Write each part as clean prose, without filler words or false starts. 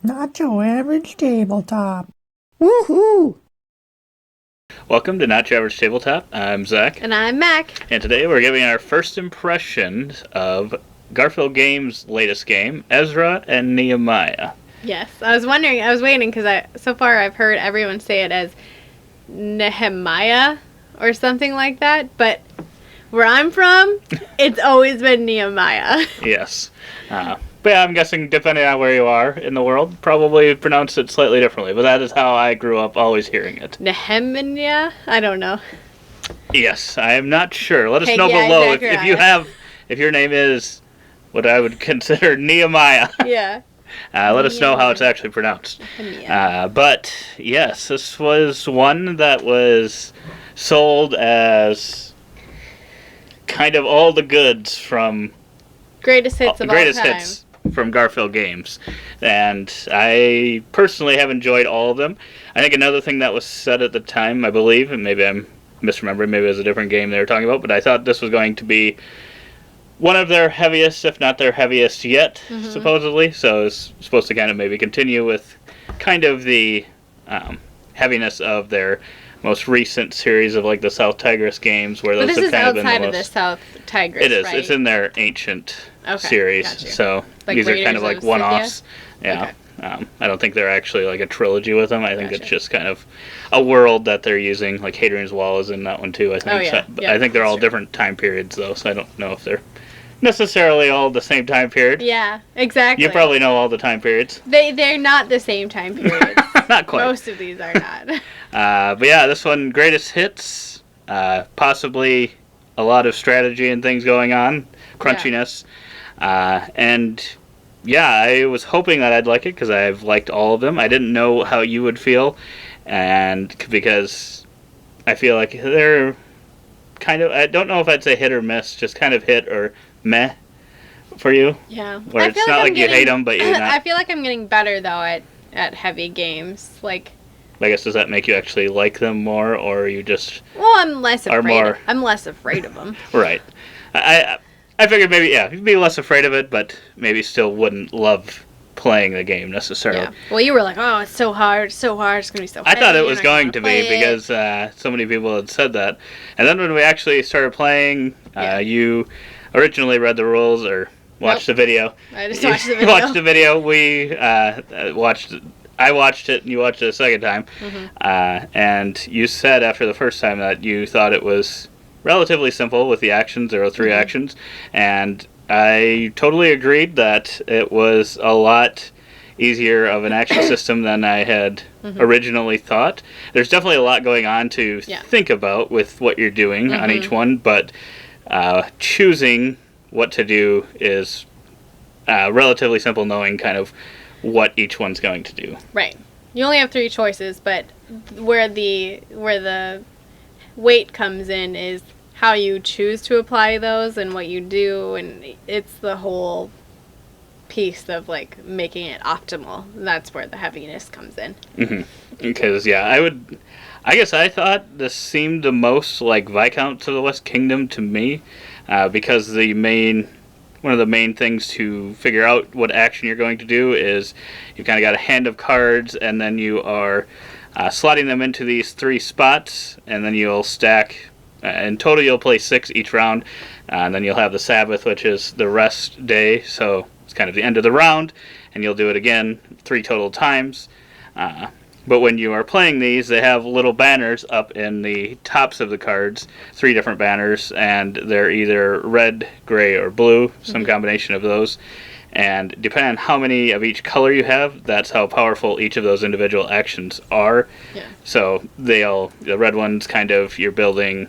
Not your average tabletop. Woohoo! Welcome to Not Your Average Tabletop. I'm Zach. And I'm Mac. And today we're giving our first impressions of Garphill Game's latest game, Ezra and Nehemiah. Yes, I was waiting because so far I've heard everyone say it as Nehemiah or something like that, but where I'm from, it's always been Nehemiah. Yes. But yeah, I'm guessing depending on where you are in the world, probably pronounce it slightly differently, but that is how I grew up always hearing it. Nehemiah? I don't know. Yes, I am not sure. Let us Hey, know yeah, below Zachariah. if your name is what I would consider Nehemiah. Yeah. Let us know how it's actually pronounced. But yes, this was one that was sold as kind of all the goods from Greatest hits of all time. hits from Garphill Games, and I personally have enjoyed all of them. I think another thing that was said at the time, I believe, and maybe I'm misremembering, maybe it was a different game they were talking about, but I thought this was going to be one of their heaviest, if not their heaviest yet, supposedly. So it's supposed to kind of maybe continue with kind of the heaviness of their most recent series of like the South Tigris games, where But those this have is kind of been outside the of the most. South Tigris, It is. right? It's in their ancient series, gotcha. so Like these are Raiders kind of of like one-offs. Scythia? Yeah. I don't think they're actually like a trilogy with them. I think it's Gotcha. just kind of a world that they're using. Like Hadrian's Wall is in that one too, I think. Oh, yeah. So, Yeah, I think they're all that's true. different time periods though, so I don't know if they're necessarily all the same time period. Yeah, exactly. You probably know all the time periods. They're not the same time period. Not quite. Most of these are not. But yeah, this one, greatest hits, possibly a lot of strategy and things going on, crunchiness, and yeah, I was hoping that I'd like it because I've liked all of them. I didn't know how you would feel, and because I feel like they're kind of, I don't know if I'd say hit or miss, just kind of hit or meh for you. Yeah. Where I it's feel not I'm like you getting- hate them, but you're not. I feel like I'm getting better though at heavy games. Like, I guess, does that make you actually like them more, or you just well, I'm less Are afraid. more- I'm less afraid of them. right? I figured maybe you'd be less afraid of it, but maybe still wouldn't love playing the game necessarily. Yeah. Well, you were like, "Oh, it's so hard. It's so hard. It's gonna be so." I thought heavy, it was and I don't going wanna to be play it." because so many people had said that, and then when we actually started playing, Yeah. you originally read the rules or watched the video. I just You watched the video. watched the video. We watched. I watched it, and you watched it a second time. And you said after the first time that you thought it was relatively simple with the actions. There were 3 actions, and I totally agreed that it was a lot easier of an action system than I had originally thought. There's definitely a lot going on to think about with what you're doing on each one, but choosing what to do is relatively simple, knowing kind of what each one's going to do. Right. You only have 3 choices, but where the weight comes in is how you choose to apply those and what you do, and it's the whole piece of like making it optimal. That's where the heaviness comes in. Because I guess I thought this seemed the most like Viscount to the West Kingdom to me, because one of the main things to figure out what action you're going to do is you've kind of got a hand of cards, and then you are slotting them into these 3 spots, and then you'll stack. In total, you'll play 6 each round, and then you'll have the Sabbath, which is the rest day, so it's kind of the end of the round, and you'll do it again 3 total times. But when you are playing these, they have little banners up in the tops of the cards, 3 different banners, and they're either red, gray, or blue, some combination of those. And depending on how many of each color you have, that's how powerful each of those individual actions are. Yeah. So the red one's kind of, you're building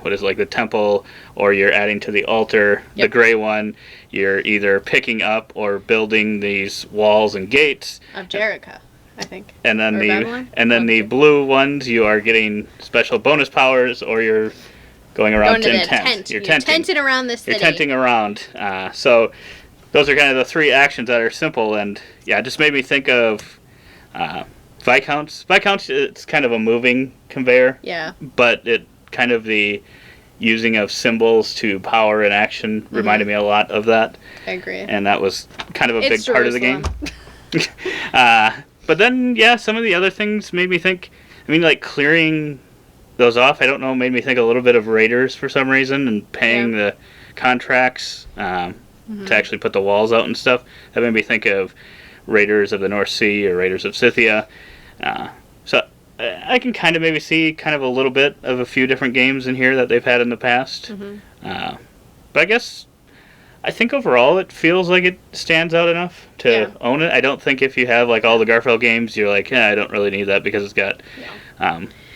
what is like the temple, or you're adding to the altar. Yep. The gray one, you're either picking up or building these walls and gates. Of Jericho, I think. And then Or Babylon? the blue ones, you are getting special bonus powers, or you're going around Going to in the tent. tent. You're You're tenting. tenting around the city. You're tenting around. So those are kind of the 3 actions that are simple, and yeah, it just made me think of Viscounts. Viscounts, it's kind of a moving conveyor, Yeah. but it kind of the using of symbols to power and action reminded me a lot of that. I agree. And that was kind of a It's big part of the game. But then, yeah, some of the other things made me think, I mean, like clearing those off, I don't know, made me think a little bit of Raiders for some reason, and paying the contracts to actually put the walls out and stuff. That made me think of Raiders of the North Sea or Raiders of Scythia. So I can kind of maybe see kind of a little bit of a few different games in here that they've had in the past. But I think overall it feels like it stands out enough to own it. I don't think if you have like all the Garphill games, you're like, I don't really need that because it's got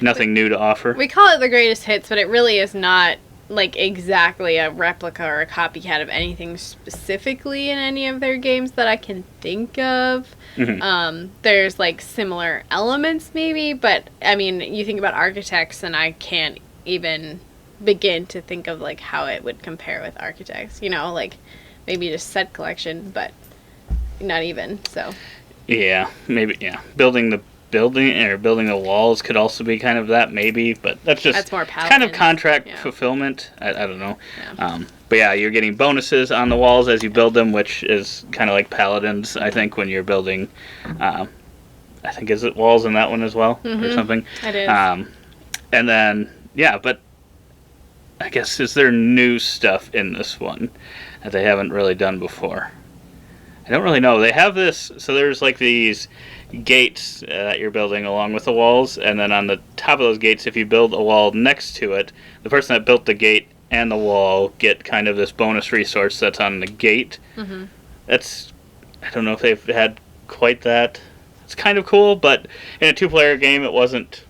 nothing new to offer. We call it the greatest hits, but it really is not like exactly a replica or a copycat of anything specifically in any of their games that I can think of. There's like similar elements maybe, but I mean, you think about Architects and I can't even begin to think of like how it would compare with Architects, like maybe just set collection, but not even. So maybe building the walls could also be kind of that, maybe, but that's more kind of contract fulfillment. I don't know. But yeah, you're getting bonuses on the walls as you build them, which is kind of like Paladins, I think, when you're building, I think, is it walls in that one as well or something? It is. And then, but I guess, is there new stuff in this one that they haven't really done before? I don't really know. They have this, so there's like these gates that you're building along with the walls, and then on the top of those gates, if you build a wall next to it, the person that built the gate and the wall get kind of this bonus resource that's on the gate. That's, I don't know if they've had quite that. It's kind of cool, but in a two-player game, it wasn't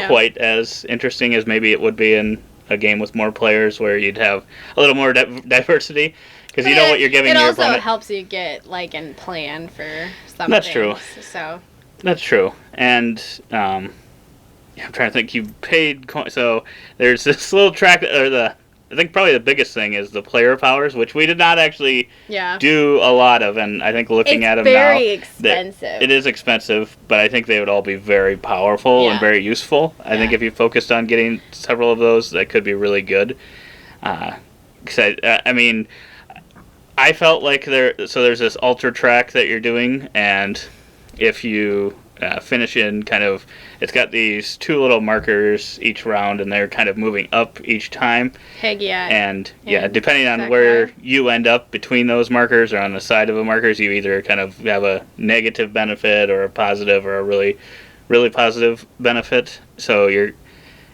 quite as interesting as maybe it would be in a game with more players, where you'd have a little more diversity, because you know what you're giving your opponent. It also helps you get and plan for something. That's true. So that's true. And I'm trying to think. You paid so there's this little track, or I think probably the biggest thing is the player powers, which we did not actually do a lot of, and I think looking at them now, it's very expensive. It is expensive, but I think they would all be very powerful and very useful. I think if you focused on getting several of those, that could be really good. Because I mean, I felt like there's this altar track that you're doing, and if you finish in kind of, it's got these two little markers each round, and they're kind of moving up each time. And depending on where you end up between those markers or on the side of the markers, you either kind of have a negative benefit or a positive or a really, really positive benefit. So you're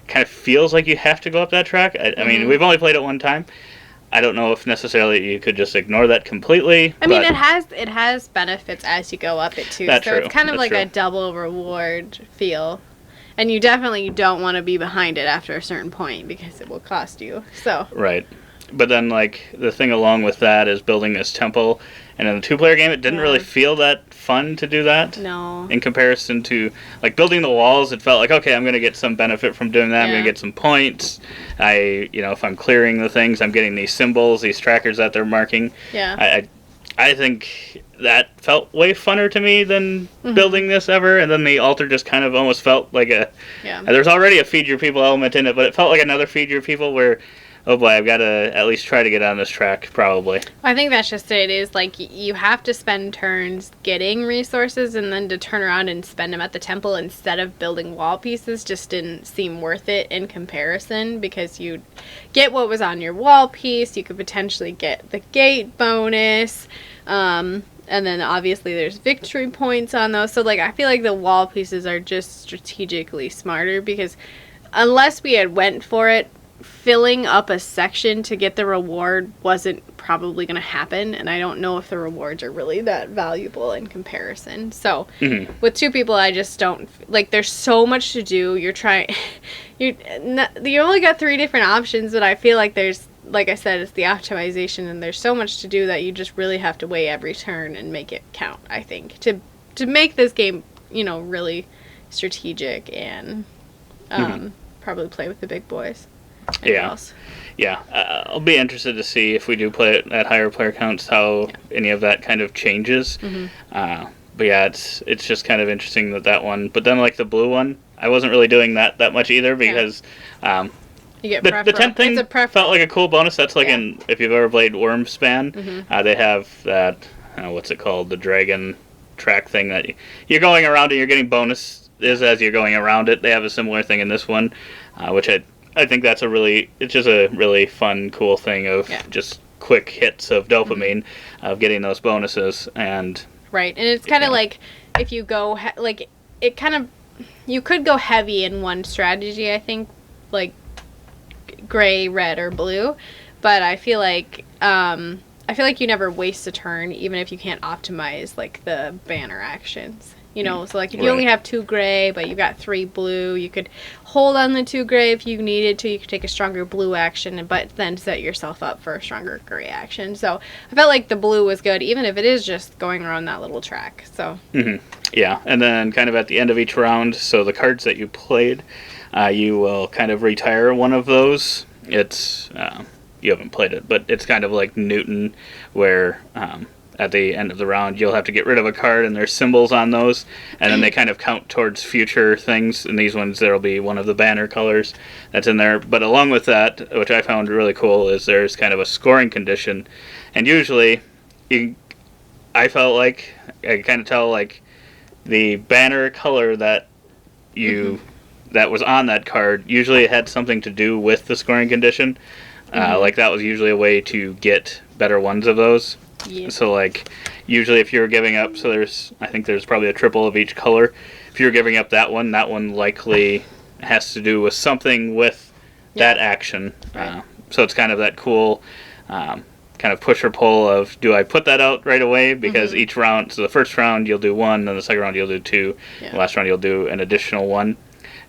kind of feels like you have to go up that track. I mean, we've only played it one time. I don't know if necessarily you could just ignore that completely. I mean, it has benefits as you go up it too. That's so true. It's kind of a double reward feel. And you definitely don't want to be behind it after a certain point because it will cost you. So right. But then the thing along with that is building this temple, and in the two-player game it didn't really feel that fun to do that. No. In comparison to building the walls, it felt like, okay, I'm going to get some benefit from doing that. I'm going to get some points. If I'm clearing the things, I'm getting these symbols, these trackers that they're marking. I think that felt way funner to me than building this ever, and then the altar just kind of almost felt like there's already a feed your people element in it, but it felt like another feed your people where, oh boy, I've got to at least try to get on this track, probably. I think that's just it. Is you have to spend turns getting resources, and then to turn around and spend them at the temple instead of building wall pieces just didn't seem worth it in comparison, because you get what was on your wall piece, you could potentially get the gate bonus, and then obviously there's victory points on those. So I feel like the wall pieces are just strategically smarter, because unless we had went for it, filling up a section to get the reward wasn't probably going to happen, and I don't know if the rewards are really that valuable in comparison. So with two people, I just don't there's so much to do. You're trying you only got 3 different options, but I feel like there's, like I said, it's the optimization, and there's so much to do that you just really have to weigh every turn and make it count, I think, to make this game really strategic and probably play with the big boys. I'll be interested to see if we do play it at higher player counts, how any of that kind of changes. But it's just kind of interesting that one. But then the blue one, I wasn't really doing that much either, because You get the tent thing it's a felt like a cool bonus. That's like Yeah. if you've ever played Wormspan, they have that, what's it called, the dragon track thing that you're going around and you're getting bonuses as you're going around it. They have a similar thing in this one, which I think that's it's just a really fun, cool thing of just quick hits of dopamine of getting those bonuses. And right, and it's kind of like if you go you could go heavy in one strategy, I think, like gray, red, or blue, but I feel like you never waste a turn, even if you can't optimize like the banner actions. So like if you only have 2 gray, but you've got 3 blue, you could hold on the 2 gray if you needed to. You could take a stronger blue action, but then set yourself up for a stronger gray action. So I felt like the blue was good, even if it is just going around that little track. So. Yeah, and then kind of at the end of each round, so the cards that you played, you will kind of retire one of those. It's you haven't played it, but it's kind of like Newton, where at the end of the round you'll have to get rid of a card, and there's symbols on those, and then they kind of count towards future things. And these ones, there'll be one of the banner colors that's in there. But along with that, which I found really cool, is there's kind of a scoring condition, and usually I felt like I could kind of tell like the banner color that that was on that card usually had something to do with the scoring condition. Like that was usually a way to get better ones of those. Yeah. So like usually if you're giving up, I think there's probably a triple of each color. If you're giving up that one likely has to do with something with that action. Right. So it's kind of that cool kind of push or pull of, do I put that out right away? Because each round, so the first round you'll do 1, then the second round you'll do 2, the last round you'll do an additional 1,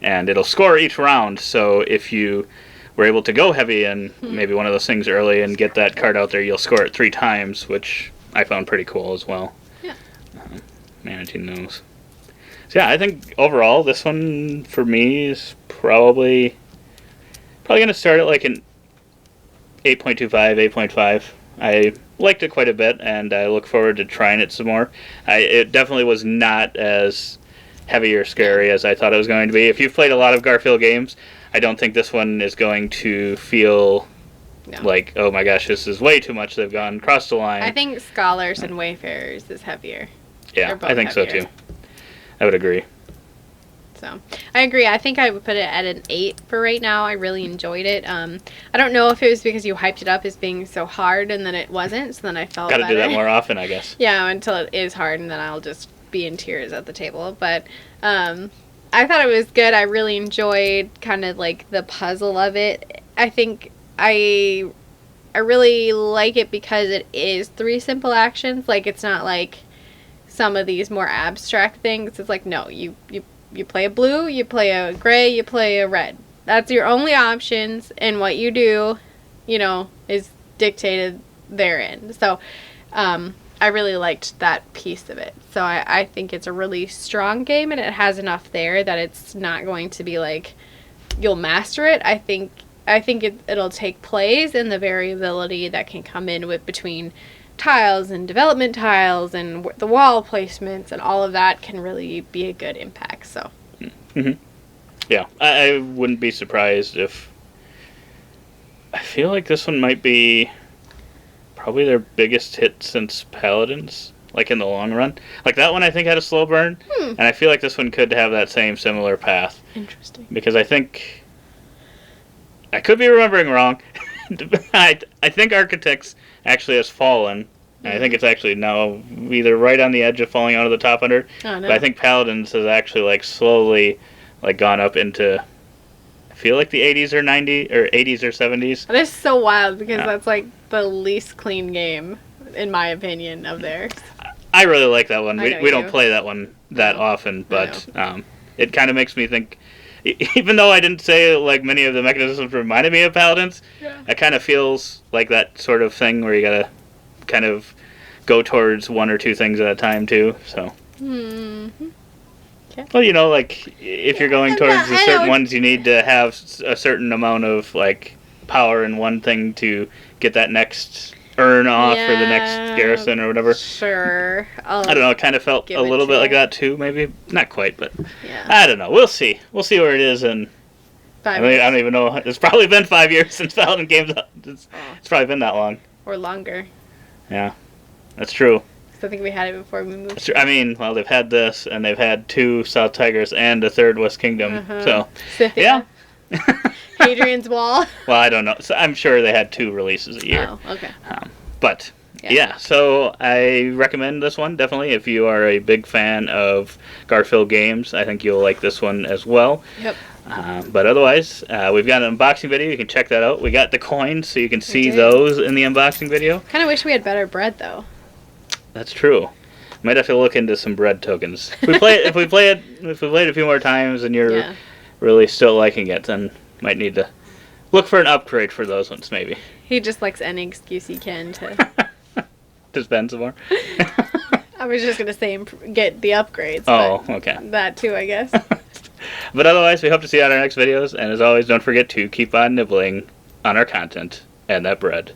and it'll score each round. So if you were able to go heavy in maybe one of those things early and get that card out there, you'll score it 3 times, which I found pretty cool as well. Yeah. Managing those. So yeah, I think overall this one for me is probably going to start at like an 8.25, 8.5. I liked it quite a bit, and I look forward to trying it some more. It definitely was not as heavy or scary as I thought it was going to be. If you've played a lot of Garphill games, I don't think this one is going to feel like, oh my gosh, this is way too much. They've gone across the line. I think Scholars and Wayfarers is heavier. Yeah, I think so too. I would agree. So I agree. I think I would put it at an 8 for right now. I really enjoyed it. I don't know if it was because you hyped it up as being so hard and then it wasn't, so then I felt Gotta do that more often, I guess. Yeah, until it is hard, and then I'll just be in tears at the table. But I thought it was good. I really enjoyed kind of like the puzzle of it. I think I really like it because it is 3 simple actions. Like, it's not like some of these more abstract things. It's like, no, you play a blue, you play a gray, you play a red. That's your only options, and what you do, is dictated therein. So I really liked that piece of it. So I think it's a really strong game, and it has enough there that it's not going to be like you'll master it. I think it'll take plays, and the variability that can come in with between tiles and development tiles and the wall placements and all of that can really be a good impact. So yeah, I wouldn't be surprised if, I feel like this one might be probably their biggest hit since Paladins, like in the long run. Like that one I think had a slow burn, and I feel like this one could have that similar path. Interesting. Because I think, I could be remembering wrong, I think Architects actually has fallen. I think it's actually now either right on the edge of falling out of the top 100. Oh, no. But I think Paladins has actually like slowly like gone up into, I feel like the 80s or 90s or 80s or 70s. That is so wild because that's like the least clean game in my opinion of theirs. I really like that one. We don't play that one that often, but it kind of makes me think, even though I didn't say like many of the mechanisms reminded me of Paladins, it kind of feels like that sort of thing where you gotta kind of go towards 1 or 2 things at a time too. So, okay. Well, like if you're going towards the certain ones, you need to have a certain amount of like power in one thing to get that next urn off or the next garrison or whatever. Sure. I don't know. It kind of felt a little bit like that too. Maybe not quite, but I don't know. We'll see. We'll see where it is in I don't even know. It's probably been 5 years since Paladin Games. It's probably been that long. Or longer. Yeah, that's true. I think we had it before we moved. I mean, well, they've had this, and they've had 2 South Tigers and a 3rd West Kingdom. So, Scythia. yeah. Hadrian's Wall. Well, I don't know. So I'm sure they had 2 releases a year. Oh, okay. But yeah, so I recommend this one definitely if you are a big fan of Garphill Games. I think you'll like this one as well. Yep. But otherwise, we've got an unboxing video. You can check that out. We got the coins, so you can see those in the unboxing video. Kind of wish we had better bread though. That's true. Might have to look into some bread tokens. If we play it a few more times, and you're really still liking it, then might need to look for an upgrade for those ones, maybe. He just likes any excuse he can to to spend some more. I was just gonna say get the upgrades. Oh, okay. That too, I guess. But otherwise, we hope to see you on our next videos, and as always, don't forget to keep on nibbling on our content and that bread.